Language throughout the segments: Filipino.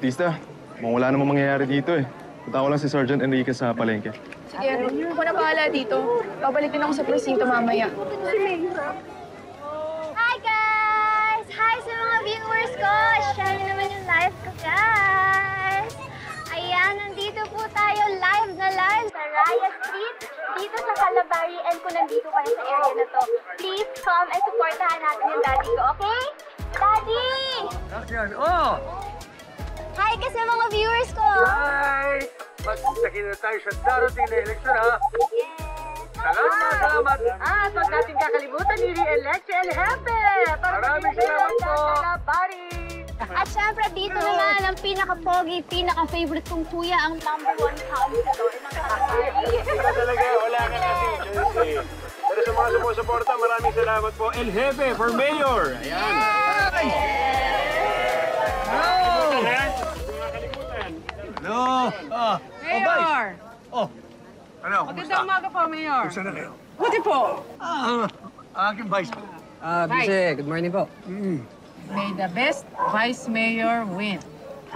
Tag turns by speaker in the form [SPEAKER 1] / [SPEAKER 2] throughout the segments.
[SPEAKER 1] Bautista, mukhang wala namang mangyayari dito eh. Punta ko lang si Sergeant Enriquez sa palengke.
[SPEAKER 2] Sige, ako na bahala dito. Babalik din ako sa presinto mamaya.
[SPEAKER 3] Hi, guys! Hi sa mga viewers ko! Share nyo naman yung live ko, guys! Ayan, nandito po tayo live na live sa Raya Street, dito sa Calabari. And kung nandito kayo sa area na to, please come and supportahan natin yung daddy ko, okay? Daddy!
[SPEAKER 4] Oh!
[SPEAKER 3] Hi ka sa mga viewers ko!
[SPEAKER 4] Hi! Magkita na tayo sa darating na eleksyon, ha?
[SPEAKER 3] Yes!
[SPEAKER 4] Salamat, salamat! At huwag natin kakalimutan ni Re-elect si El Jefe! Maraming salamat po! Calabari!
[SPEAKER 3] At syempre, dito naman ang pinaka-pogi, pinaka-favorite kong kuya, ang #1 counselor ng Calabari.
[SPEAKER 5] Talaga, wala ka kasi, Josie. Pero sa mga sumusuporta, maraming salamat po. El Jefe for Mayor! Ayan!
[SPEAKER 4] Hello!
[SPEAKER 6] Mayor!
[SPEAKER 4] Oh! Ano?
[SPEAKER 6] Magandang umaga po, Mayor.
[SPEAKER 4] Saan na kayo?
[SPEAKER 6] Buti po.
[SPEAKER 4] Aking vice.
[SPEAKER 7] Vice, good morning po.
[SPEAKER 6] May the best Vice Mayor win.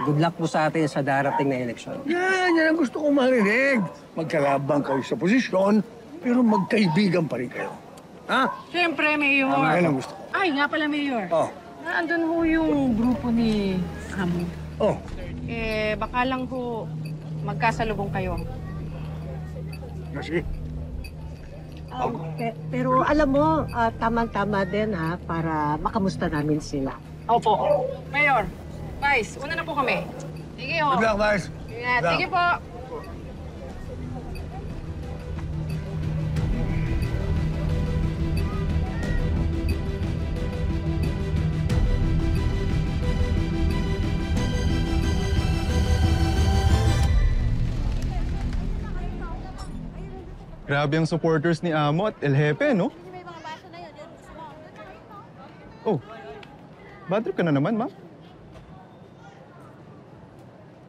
[SPEAKER 7] Good luck po sa atin sa darating na eleksyon.
[SPEAKER 4] Yan ang gusto kong marinig. Magkalabang kayo sa posisyon, pero magkaibigan pa rin kayo. Ha?
[SPEAKER 6] Siyempre, Mayor.
[SPEAKER 4] Yan ang gusto ko.
[SPEAKER 6] Ay, nga pala, Mayor.
[SPEAKER 4] Oh.
[SPEAKER 6] Nandun ho yung grupo ni Amo.
[SPEAKER 4] Oh.
[SPEAKER 6] Baka lang ho magkasalubong kayo.
[SPEAKER 4] Kasi?
[SPEAKER 8] Pero alam mo, tamang-tama din ha, para makamusta namin sila.
[SPEAKER 6] Opo. Mayor, Vice, una na po kami. Sige ho.
[SPEAKER 4] Good luck, vice.
[SPEAKER 6] Ingat. Sige po.
[SPEAKER 1] Grabe ang supporters ni Amo at El Jefe, no? Oh, bad trip ka na naman, ma'am.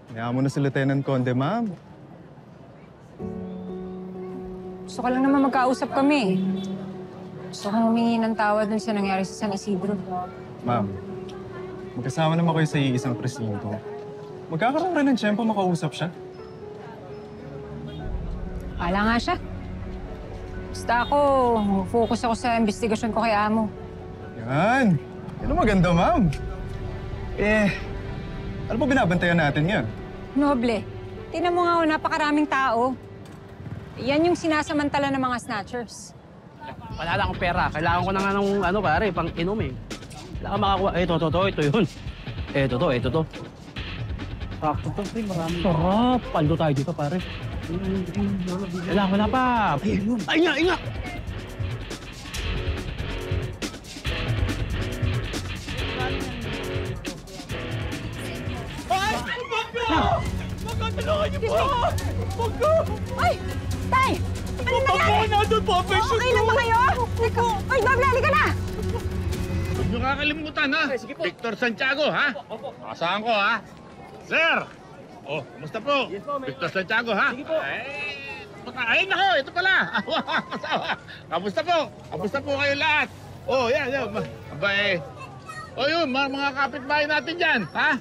[SPEAKER 1] Hayaan mo na si Lieutenant Conde, ma'am.
[SPEAKER 9] Gusto ko lang naman magkausap kami. Gusto kong humingi ng tawad dun sa nangyari sa San Isidro.
[SPEAKER 1] Ma'am, magkasama naman kayo sa iisang presinto. Magkakaroon rin ng tiyempo makausap siya.
[SPEAKER 9] Wala nga siya. Basta ako, focus ako sa investigasyon ko kay Amo.
[SPEAKER 1] Yan. Yan ang maganda, ma'am. Ano po binabantayan natin yan?
[SPEAKER 9] Noble, tingnan mo nga napakaraming tao. Yan yung sinasamantala ng mga snatchers.
[SPEAKER 10] Wala lang akong pera. Kailangan ko na nga ng pare, pang inom eh. Kailangan makakuha. Ito yun. Ito. Sakto to, pre. Maraming. Sarap. Paldo tayo dito, pare. Kailangan na pa. Ay nga!
[SPEAKER 4] Magkatulungan niyo po! Magka!
[SPEAKER 9] Ay! Tay! Ano nangyari?
[SPEAKER 4] Nandun po, pension
[SPEAKER 9] Okay lang ba kayo? Ay, Noble, halika na!
[SPEAKER 5] Huwag niyo kakalimutan, ha? Victor Santiago, ha? Asahan ko, ha? Sir! Oh, kamusta po? Victor Santiago, ha?
[SPEAKER 10] Sige po.
[SPEAKER 5] Ay, nako, ito pala. Kamusta po? Kamusta po kayo lahat? Oh, yan. Abay. Oh, yun, mga kapitbahay natin dyan, ha?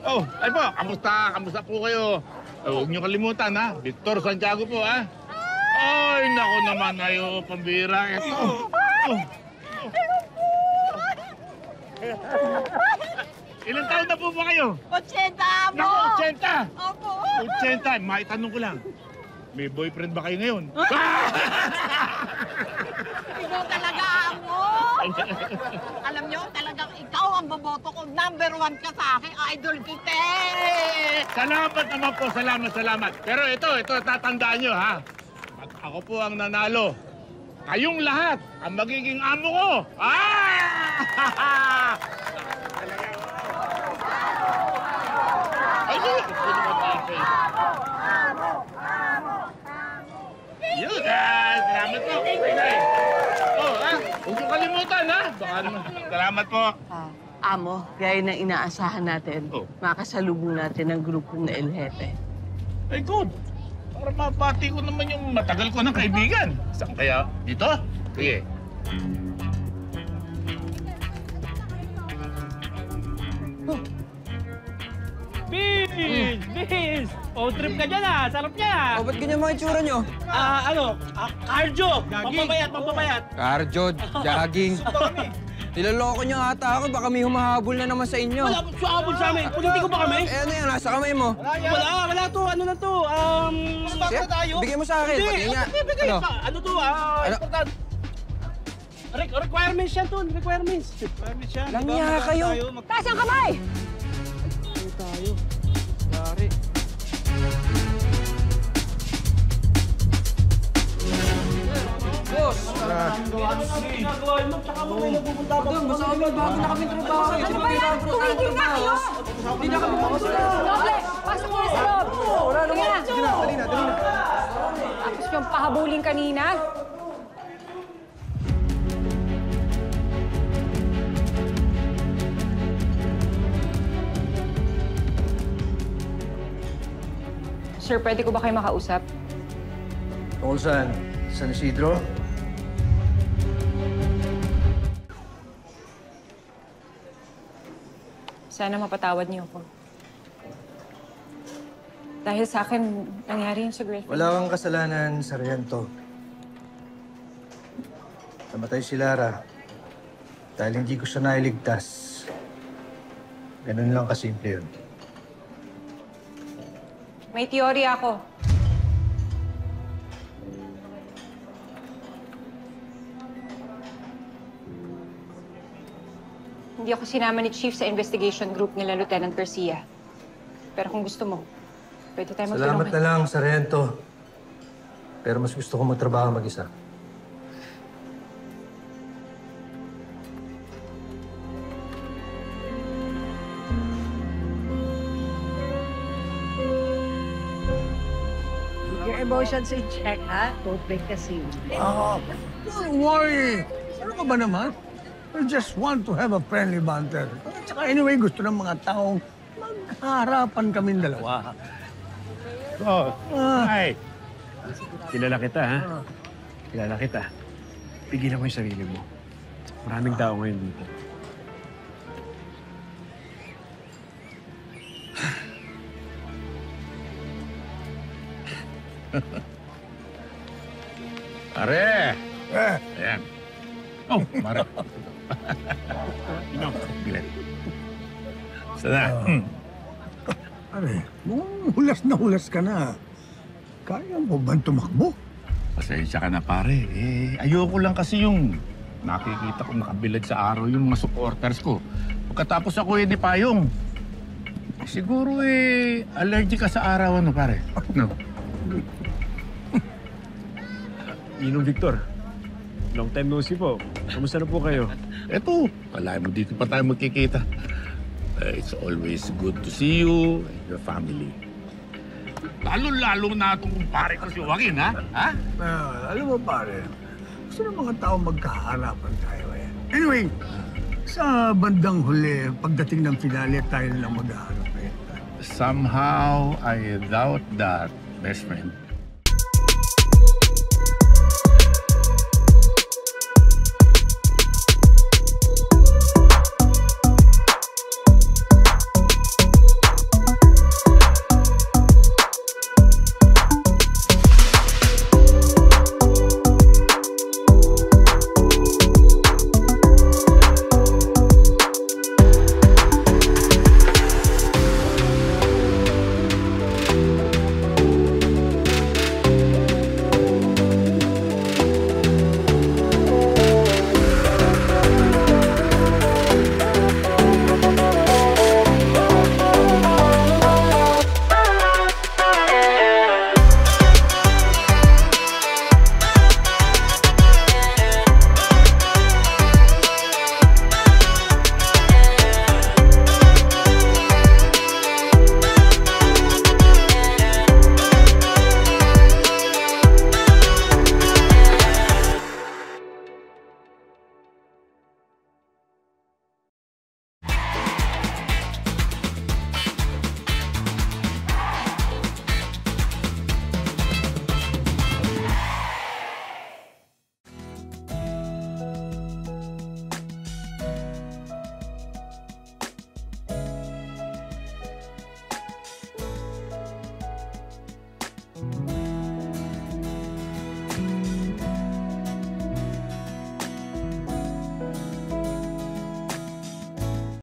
[SPEAKER 5] Oh, ay po, kamusta po kayo? Huwag niyo kalimutan, ha? Victor Santiago po, ha? Ay, nako naman, ayo, pambira. Ito. Ilang taon na po ba kayo?
[SPEAKER 6] 80 mo!
[SPEAKER 5] Naku, 80!
[SPEAKER 6] Opo!
[SPEAKER 5] 80! Maitanong ko lang, may boyfriend ba kayo ngayon?
[SPEAKER 6] Ikaw talaga mo! Alam niyo, talagang ikaw ang boboto ko. #1 ka sa akin. Idol kita!
[SPEAKER 5] Salamat naman po, salamat. Pero ito, tatandaan nyo, ha? Pag ako po ang nanalo, kayong lahat ang magiging amo ko! Ay, yun, salamat po. Huwag yung kalimutan, ha? Baka naman. Salamat po.
[SPEAKER 11] Amo, gaya ng inaasahan natin, makasalubong natin ang grupo na El Jefe.
[SPEAKER 5] Ay, good. Para mapati ko naman yung matagal ko ng kaibigan. Saan kaya? Dito? Sige.
[SPEAKER 10] Bis! Oh, trip ka dyan ah. Sarap niya.
[SPEAKER 12] Ba't ganyan mga itsura nyo?
[SPEAKER 10] Cardio. Pampapayat.
[SPEAKER 12] Cardio, jogging. Niloloko nyo ata ako. Baka may humahabol na naman sa inyo.
[SPEAKER 10] Wala, suhabol sa amin. Politiko ba kami?
[SPEAKER 12] Eh ano yan? Nasa kamay mo.
[SPEAKER 10] Wala to. Ano na to?
[SPEAKER 12] Sige, bigay mo sa akin. Pati nga.
[SPEAKER 10] Bigay pa. Ano to? Importante. Requirements yan to. Requirements yan.
[SPEAKER 12] Langya kayo.
[SPEAKER 9] Taas ang kamay!
[SPEAKER 12] Tayo. Yari. Boss!
[SPEAKER 10] Ginagawa mo, tsaka mo may napupunta pa.
[SPEAKER 12] Basta kami bago na kami trabaho.
[SPEAKER 9] Ano ba yan? Tumigil na kayo!
[SPEAKER 12] Hindi na kami makasala.
[SPEAKER 9] Doble! Pasok mo na sa loob! Sige na!
[SPEAKER 1] Dali na.
[SPEAKER 9] Tapos yung pahabulin kanina. Sir, pwede ko ba kayo makausap?
[SPEAKER 13] Tungkol saan? San Isidro?
[SPEAKER 9] Sana mapatawad niyo ako. Dahil sa akin, nangyari yun sa girlfriend.
[SPEAKER 13] Wala kang kasalanan, Sargento. Namatay si Lara dahil hindi ko siya nailigtas. Ganun lang kasimple yun.
[SPEAKER 9] May teorya ako. Hindi ako sinama ni Chief sa investigation group nila Lieutenant Garcia. Pero kung gusto mo, pwede tayo magtulungan.
[SPEAKER 13] Salamat na lang, Sargento. Pero mas gusto ko magtrabaho mag-isa.
[SPEAKER 8] Your emotions in check, ha? Don't break the seal.
[SPEAKER 14] Don't worry. Ano ka ba naman? We just want to have a friendly banter. At saka anyway, gusto ng mga taong magharapan kaming dalawa.
[SPEAKER 5] Oh, hi. Kilala kita, ha? Kilala kita. Pigilan mo yung sarili mo. Maraming tao ngayon dito. Pare! Ayan. Oh, Mare. Bilet. Sana.
[SPEAKER 14] Pare, mukhang hulas na hulas ka na. Kaya mo ba tumakbo?
[SPEAKER 5] Pasensya ka na, pare. Ayoko lang kasi yung nakikita ko nakabilad sa araw yung mga supporters ko. Pagkatapos ako di payong. Siguro allergic ka sa araw, ano, pare? No?
[SPEAKER 1] Ninong Victor, long time no see po. Kamusta na po kayo?
[SPEAKER 5] Eto, kalahin mo dito pa tayo magkikita. It's always good to see you and your family. Lalo-lalo na itong kumpare ko si Joaquin, ha?
[SPEAKER 14] Alam mo, pare, gusto ng mga tao magkaharapan tayo eh. Anyway, sa bandang huli, pagdating ng finale, tayo na lang maghaharap eh.
[SPEAKER 5] Somehow, I doubt that, best friend.